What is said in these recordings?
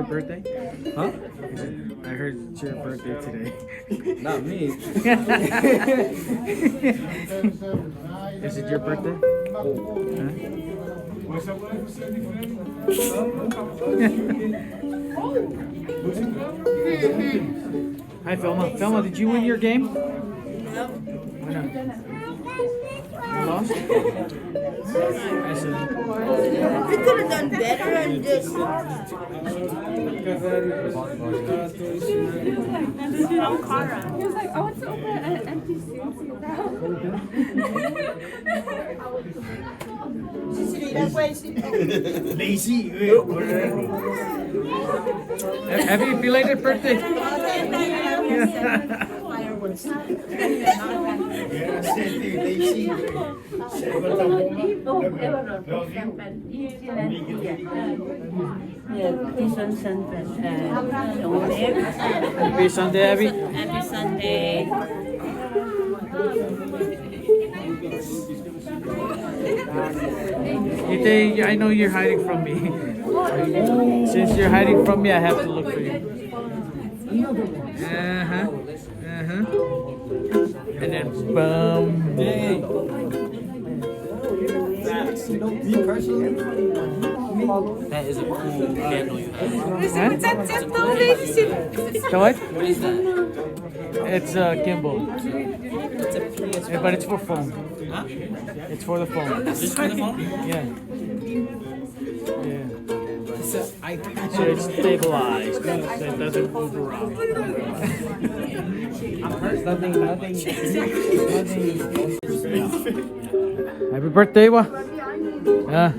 birthday? Huh? I heard it's your birthday today. Not me. Is it your birthday? Huh? Hi, Filma. Filma, did you win your game? No. Why not? You lost? I said. We could have done better on this. He was like, I want to open an empty suit. Lazy. Happy belated birthday. Happy Sunday, Abby. Happy Sunday. You think I know you're hiding from me. Since you're hiding from me, I have to look for you. And then boom. Hey. Me personally. That is a cool candle you have. So what? What is that? It's a gimbal. It's a PS4. Yeah, but it's for phone. Huh? It's for the phone. Just for the phone? Yeah. Yeah. It's an iPad. So it's stabilized. So it doesn't move around. Nothing. Happy birthday, wa? Yeah.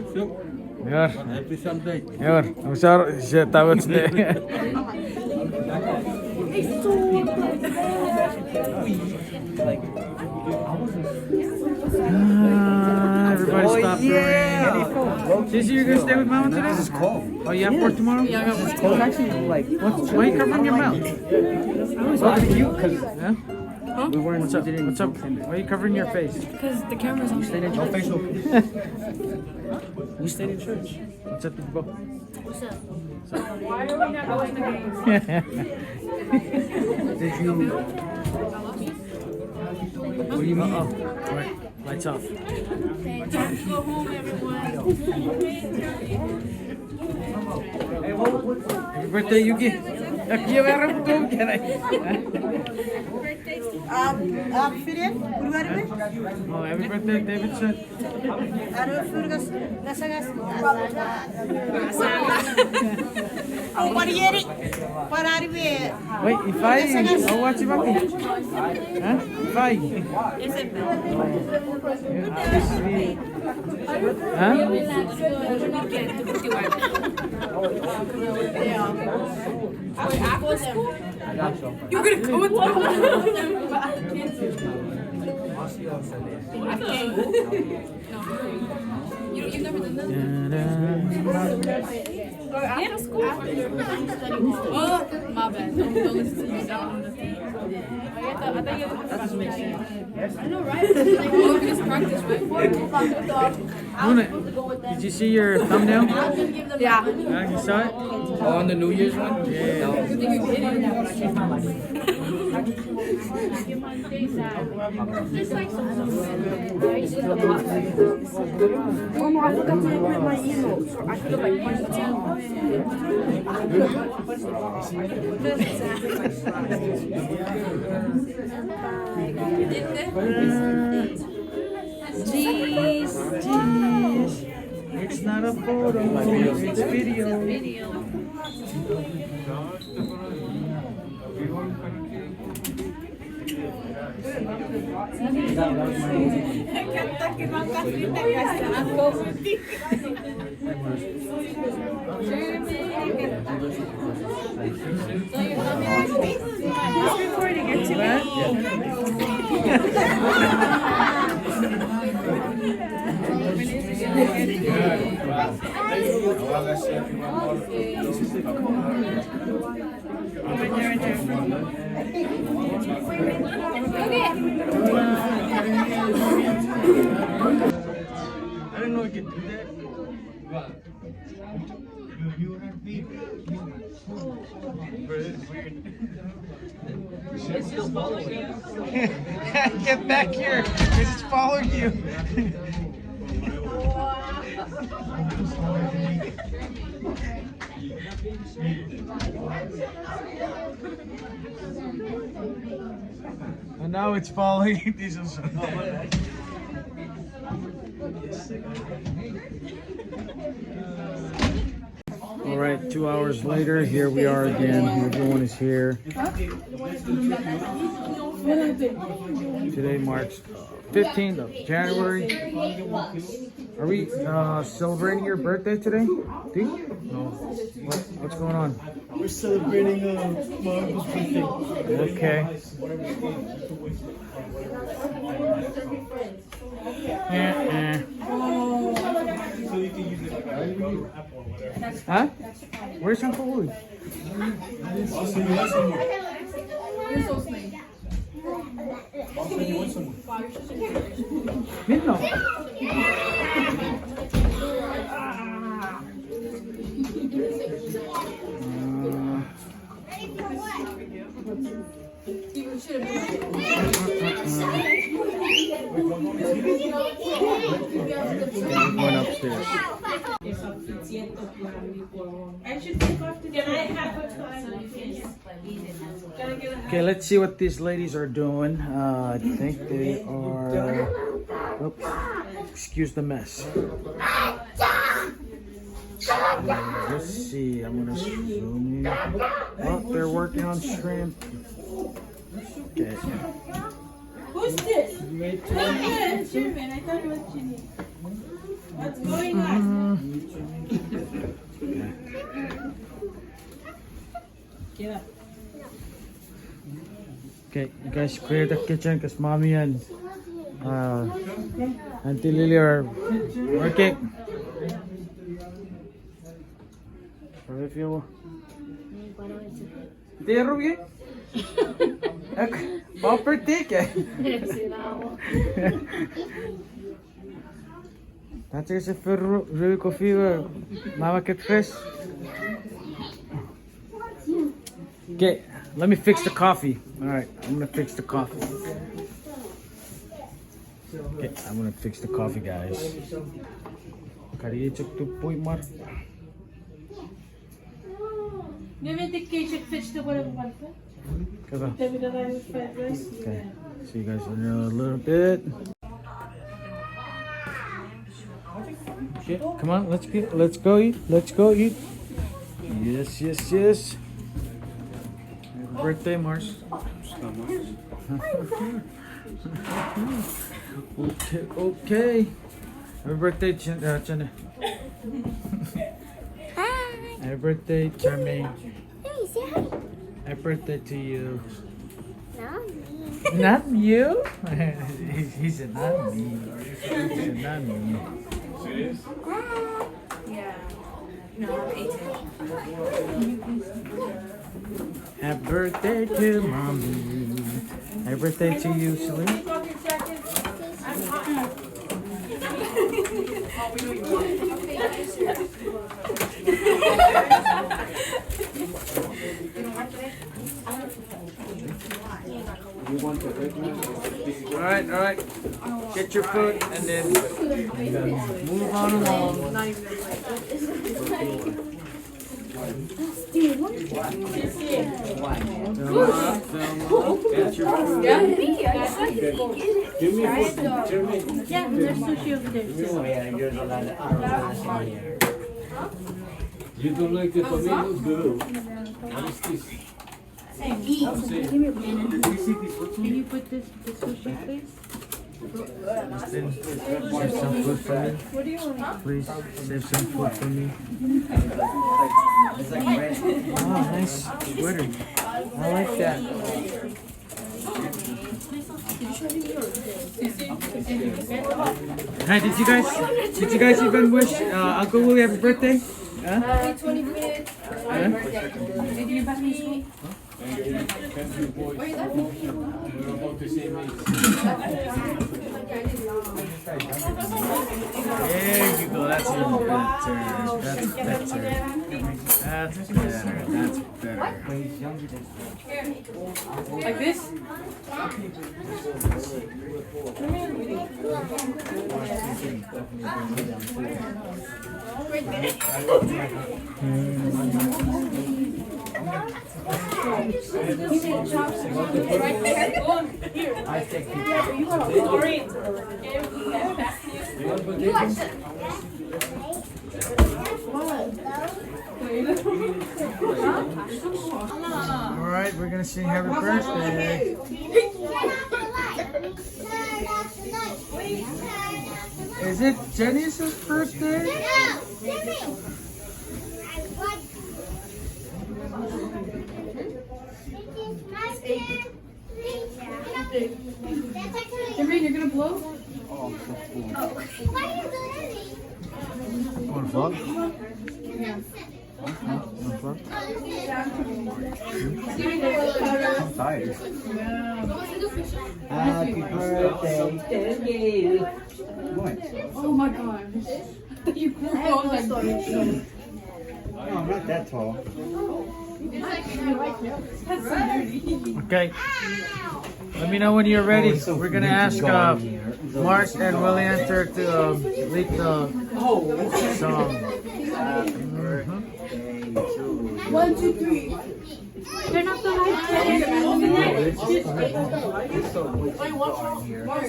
Yeah. Happy Sunday. Yeah. I'm sorry. Shit, that was the. Everybody stop doing. Sissy, you're gonna stay with Mama today? This is cold. Oh, you have work tomorrow? It's cold. Actually, like, Why are you covering your mouth? it's not cute because Yeah? we weren't. What's up? What's up? Why are you covering your face? Because the camera's on. Stayed in church. Facial. We stayed in church. What's up, Bo? What's up? Why are we not watching the games? Did you? What do you mean? Right. Lights off. Time to go home, everyone. Happy birthday, Yuki. Aquí agarra un todo, ¿qué hay? Aferin, kurwarme. Oh, happy birthday, Davidson. Aro furgas gasagas. Oh, pariyeri. Pararbe. Wait, Ifai. Oh, what's your monkey? Huh? Ifai. Huh? You're gonna go with You've never done that? After school? Oh, my bad. Don't listen to me. I thought you were I know, right? Oh, we just practice, right? Luna, did you see your thumbnail? Yeah. You saw it? Oh, on the New Year's one? Yeah. Good thing you hit it. Oh no, I forgot to print my email. So I could have like punched Jeez. It's not a photo, it's video. I didn't know you could do that. Get back here! It's following you! And now it's following this also. All right, 2 hours later, here we are again. Everyone is here. Today marks 15th of January. Are we celebrating your birthday today? No. What's going on? We're celebrating Marvel's birthday. Okay. Huh? Where's Uncle Woody? No. Going upstairs. Okay, let's see what these ladies are doing. I think they are. Oops, excuse the mess. Let's see. I'm gonna zoom in. Oh, they're working on shrimp. Okay. Who's this? German. I thought it was Ginny. What's going on? Get up. Okay, you guys clear the kitchen because mommy and Auntie Lily are working. If you Dia Ruby? Bumper ticket. Dat is even Ruby koffie. Mama get fresh. Okay, let me fix the coffee. All right, I'm gonna fix the coffee. Okay, I'm gonna fix the coffee, guys. Kariye chuk tu pui mar. Okay, see you guys in a little bit. Okay, come on, let's go eat. Let's go eat. Yes, yes, yes. Happy birthday, Mars. Okay, okay. Happy birthday, Chana. Happy birthday, Charmaine. Happy birthday to you. Not you? He said not me. He said not me. Yeah. No, I'm 18. Happy birthday to mommy. Happy birthday to you, Celine. All right. Get your food and then move on along. Get your food. Give me food. Yeah, there's sushi over there. You don't like the tomatoes, girl? What is this? Can you put this sushi, please? Save some food for me. Please save some food for me. Oh, nice sweater. I like that. Hi, did you guys even wish Uncle Willie happy birthday? Huh? 20 minutes. Huh? Did you pass me school? We're about the same age. There you go. That's even better. That's better. That's better. That's better. Like this? I take Alright, we're gonna sing happy birthday. Is it Jenny's birthday? Jermaine, you're gonna blow? Want to vlog? Yeah. Want I'm tired. Happy birthday. What? Oh my gosh. You grew up like No, I'm not that tall. Okay. Let me know when you're ready. We're gonna ask Mark and Willie Enter to lead the song. Mhm. 1, 2, 3. Turn off the lights.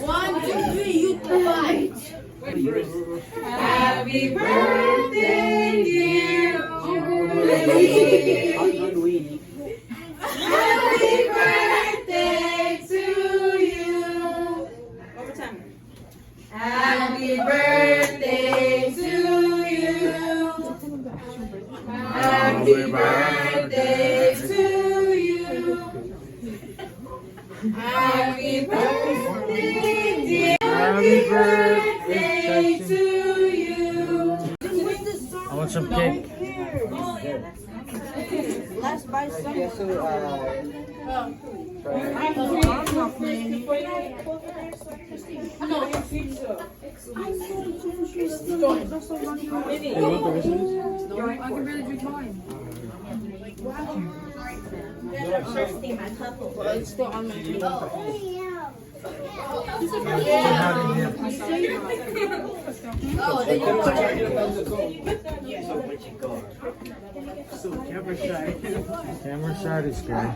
1, 2, 3. You fight. Happy birthday, dear Julie. Happy birthday to you. One more time. Happy birthday to you. Happy birthday to you. Happy birthday, dear. Happy birthday To you. I want some cake. Let's buy some. I can barely drink mine. Well, it's still on my table. Camera shy is good.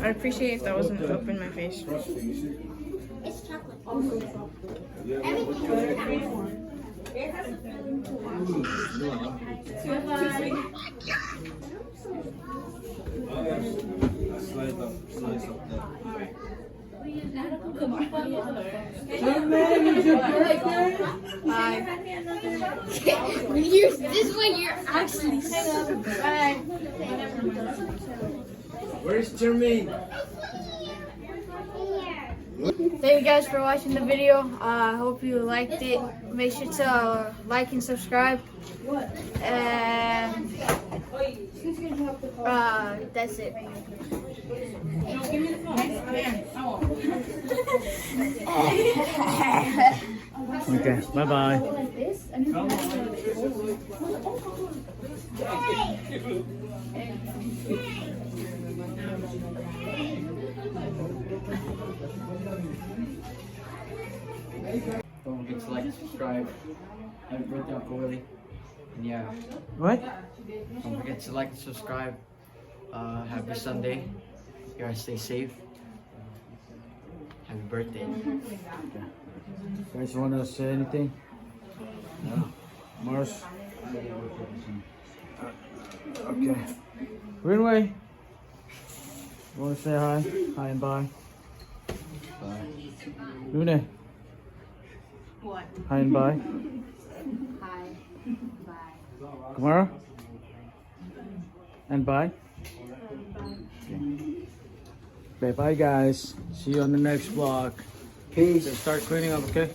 I'd appreciate if that wasn't up in my face. It's chocolate. This is what you're actually saying. Where's Jermaine? Thank you guys for watching the video. I hope you liked it. Make sure to like and subscribe. And that's it. Okay, bye bye. Don't forget to like and subscribe. Happy birthday, Uncle Willie. And yeah, What? don't forget to like and subscribe. Happy Sunday. You guys stay safe. Happy birthday. You guys want to say anything? No. Mars? Okay. Greenway? You want to say hi? Hi and bye. Bye. Lune? What? Hi and bye. Hi. Bye. Kamara? And bye. Okay, bye guys. See you on the next vlog. Peace. Start cleaning up, okay?